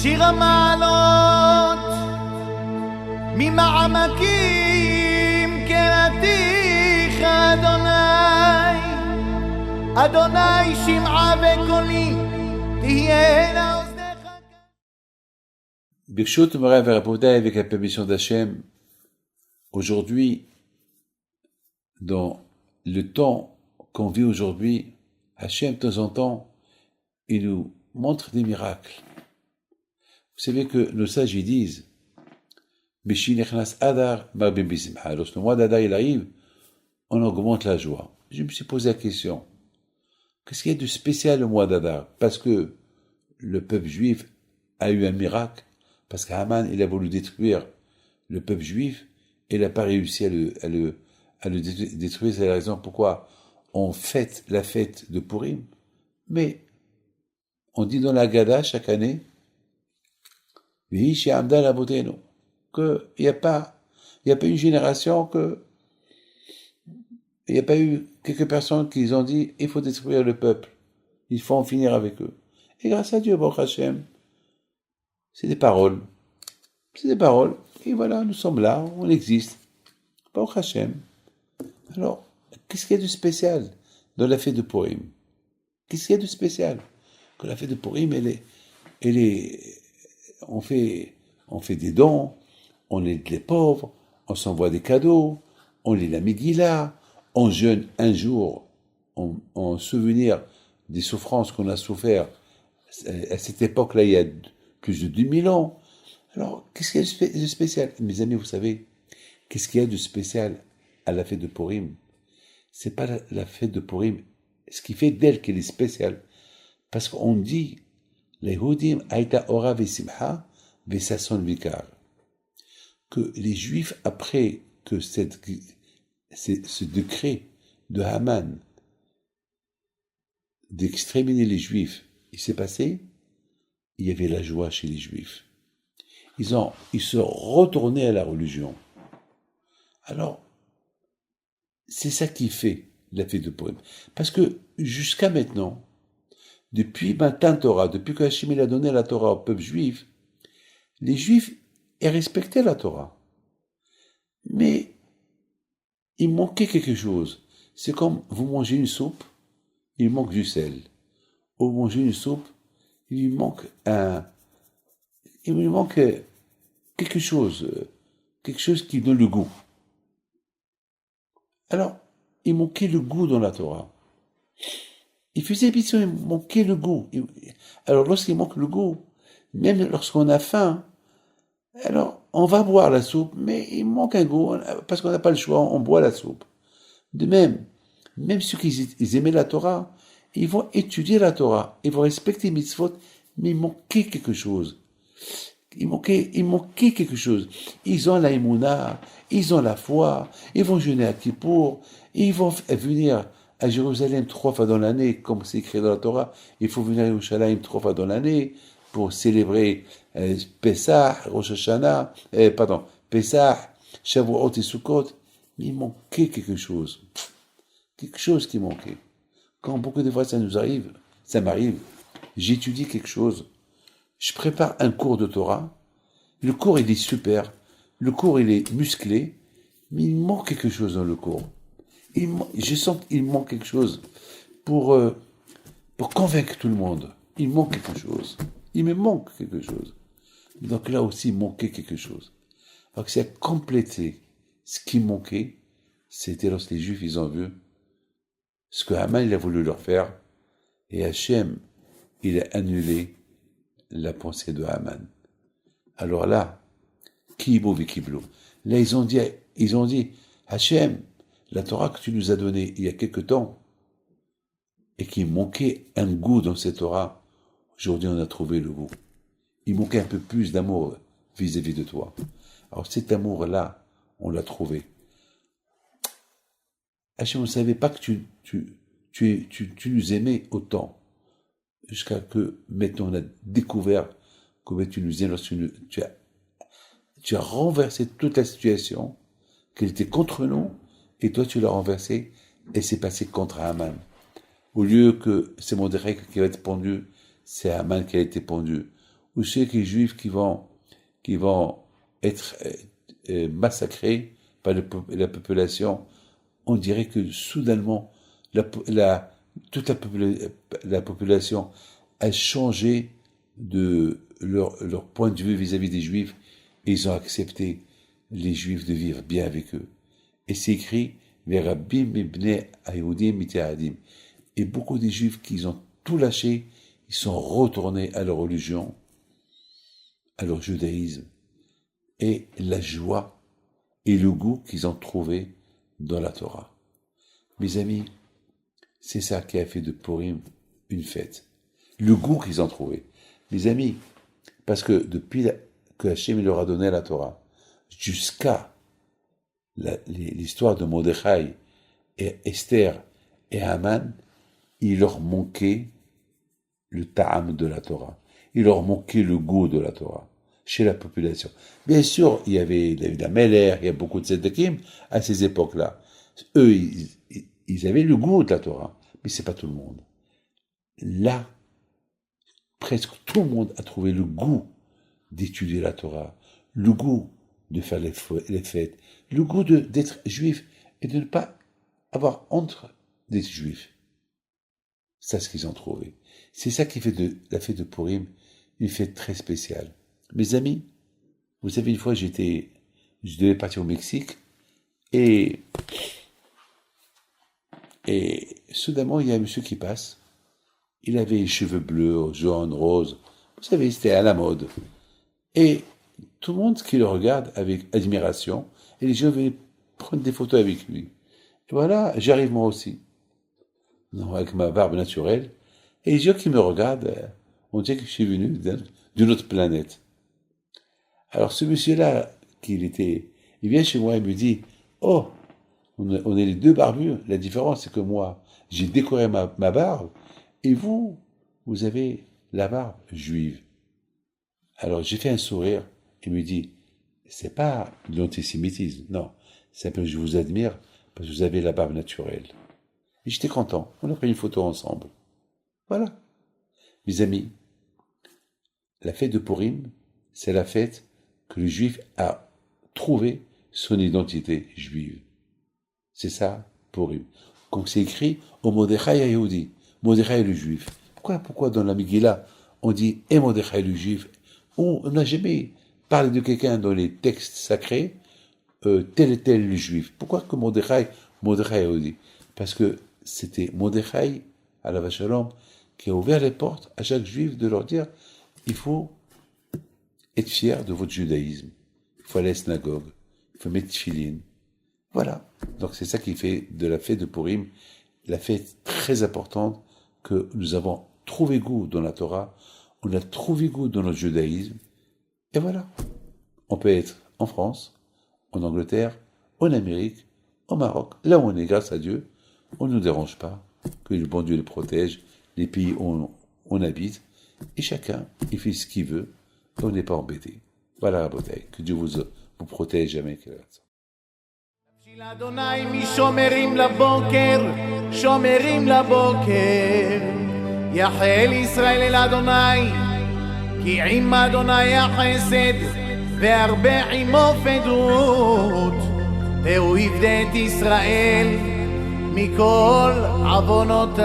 שיר המעלות ממעמקים קראתיך אדוני, אדוני שמעה וקולי תהיינה אוזניך. Birshut Morav Rabotai, avec la permission d'Hachem, aujourd'hui, dans le temps qu'on vit aujourd'hui, Hachem, de temps en temps, il nous montre des miracles. Vous savez que nos sages, ils disent, lorsque le mois d'Adar il arrive, on augmente la joie. Je me suis posé la question, qu'est-ce qu'il y a de spécial au mois d'Adar? Parce que le peuple juif a eu un miracle, parce qu'Haman, il a voulu détruire le peuple juif, et il n'a pas réussi à le détruire. C'est la raison pourquoi on fête la fête de Purim. Mais on dit dans la Haggadah chaque année, qu'il n'y a pas une génération il n'y a pas eu quelques personnes qui ont dit, il faut détruire le peuple, il faut en finir avec eux. Et grâce à Dieu, Baruch Hashem, c'est des paroles, et voilà, nous sommes là, on existe, Baruch Hashem. Alors, qu'est-ce qu'il y a de spécial dans la fête de Purim? Qu'est-ce qu'il y a de spécial? Que la fête de Purim, on fait des dons, on aide les pauvres, on s'envoie des cadeaux, on lit la Megillah, on jeûne un jour en souvenir des souffrances qu'on a souffert à cette époque-là, il y a plus de 2000 ans. Alors, qu'est-ce qu'il y a de spécial? Mes amis, vous savez, qu'est-ce qu'il y a de spécial à la fête de Purim? C'est pas la fête de Purim, ce qui fait d'elle qu'elle est spéciale. Parce qu'on dit, les Hudim aïta ora vesimha vesason vikar, que les Juifs, après que ce décret de Haman d'exterminer les Juifs, il s'est passé, il y avait la joie chez les Juifs. Ils se retournaient à la religion. Alors, c'est ça qui fait la fête de Purim. Parce que jusqu'à maintenant, depuis Matan Torah, depuis que Hachem a donné la Torah au peuple juif, les Juifs respectaient la Torah. Mais il manquait quelque chose. C'est comme vous mangez une soupe, il manque du sel. Ou vous mangez une soupe, il lui manque quelque chose qui donne le goût. Alors, il manquait le goût dans la Torah. Il faisait émission, il manquait le goût. Alors, lorsqu'il manque le goût, même lorsqu'on a faim, alors, on va boire la soupe, mais il manque un goût, parce qu'on n'a pas le choix, on boit la soupe. De même ceux qui aimaient la Torah, ils vont étudier la Torah, ils vont respecter les mitzvot, mais il manquait quelque chose. Il manquait quelque chose. Ils ont la émouna, ils ont la foi, ils vont jeûner à Kippour, ils vont venir à Jérusalem 3 fois dans l'année, comme c'est écrit dans la Torah. Il faut venir à Yerushalayim 3 fois dans l'année pour célébrer Pesach, Rosh Hashanah, Pesach, Shavuot et Sukkot. Mais il manquait quelque chose. Quelque chose qui manquait. Quand beaucoup de fois ça m'arrive, j'étudie quelque chose, je prépare un cours de Torah, le cours il est super, le cours il est musclé, mais il manque quelque chose dans le cours. Je sens qu'il manque quelque chose pour convaincre tout le monde. Il manque quelque chose. Il me manque quelque chose. Donc là aussi, il manquait quelque chose. Donc c'est à compléter ce qui manquait, c'était lorsque les Juifs, ils ont vu ce que Haman, il a voulu leur faire, et Hachem, il a annulé la pensée de Haman. Alors là, Kibou Vikiblo. Là, ils ont dit, Hachem, la Torah que tu nous as donnée il y a quelque temps, et qu'il manquait un goût dans cette Torah, aujourd'hui on a trouvé le goût. Il manquait un peu plus d'amour vis-à-vis de toi. Alors cet amour-là, on l'a trouvé. Hachem, on ne savait pas que tu nous aimais autant. Jusqu'à que maintenant on a découvert que tu nous aimes lorsque tu as renversé toute la situation, qu'elle était contre nous, et toi tu l'as renversée, et c'est passé contre Haman. Au lieu que c'est Mordechai qui va être pendu, c'est Haman qui a été pendu. Vous savez que les Juifs qui vont être massacrés par la population, on dirait que soudainement, toute la population a changé de leur point de vue vis-à-vis des Juifs, et ils ont accepté les Juifs de vivre bien avec eux. Et c'est écrit, Verabim ibn Ayehudim mite'adim. Et beaucoup des Juifs qui ont tout lâché, ils sont retournés à leur religion, à leur judaïsme, et la joie et le goût qu'ils ont trouvé dans la Torah. Mes amis, c'est ça qui a fait de Purim une fête. Le goût qu'ils ont trouvé. Mes amis, parce que depuis que Hachem leur a donné la Torah, jusqu'à l'histoire de Mordechai et Esther et Haman, il leur manquait le ta'am de la Torah. Il leur manquait le goût de la Torah chez la population. Bien sûr, il y avait David Ameller, il y a beaucoup de tzeddakim à ces époques-là. Eux, ils avaient le goût de la Torah, mais c'est pas tout le monde. Là, presque tout le monde a trouvé le goût d'étudier la Torah, le goût de faire les fêtes, le goût d'être juif et de ne pas avoir honte d'être juif. C'est ce qu'ils ont trouvé. C'est ça qui fait de la fête de Purim une fête très spéciale. Mes amis, vous savez, une fois, je devais partir au Mexique et soudainement, il y a un monsieur qui passe. Il avait les cheveux bleus, jaunes, roses. Vous savez, c'était à la mode. Et tout le monde qui le regarde avec admiration, et les gens venaient prendre des photos avec lui. Et voilà, j'arrive moi aussi. Non, avec ma barbe naturelle. Et les gens qui me regardent, on dirait que je suis venu d'une autre planète. Alors ce monsieur-là, il vient chez moi et me dit, oh, on est les deux barbus. La différence, c'est que moi, j'ai décoré ma barbe, et vous avez la barbe juive. Alors j'ai fait un sourire, il me dit, c'est pas de l'antisémitisme, non, c'est un peu je vous admire parce que vous avez la barbe naturelle. Et j'étais content, on a pris une photo ensemble. Voilà. Mes amis, la fête de Purim, c'est la fête que le juif a trouvé son identité juive. C'est ça, Purim. Comme c'est écrit au Mordechai Yehudi, Mordechai le juif. Pourquoi dans la Megillah, on dit et Mordechai le juif? On n'a jamais parlé de quelqu'un dans les textes sacrés, tel et tel le juif. Pourquoi que Mordechai Yehudi? Parce que c'était Mordechai, à la Shalom, qui a ouvert les portes à chaque juif de leur dire, il faut être fier de votre judaïsme. Il faut aller à la synagogue. Il faut mettre tefillin. Voilà. Donc c'est ça qui fait de la fête de Purim la fête très importante que nous avons trouvé goût dans la Torah, on a trouvé goût dans notre judaïsme, et voilà. On peut être en France, en Angleterre, en Amérique, au Maroc, là où on est, grâce à Dieu, on ne nous dérange pas, que le bon Dieu les protège, les pays où on habite, et chacun, il fait ce qu'il veut, et on n'est pas embêté. Voilà la bouteille, que Dieu vous protège jamais. בשביל אדוני משומרים לבוקר, שומרים לבוקר. יחל ישראל אל אדוני, כי עם אדוני החסד, והרבה עמו פדות. והוא יפדה את ישראל מכל עוונותיו.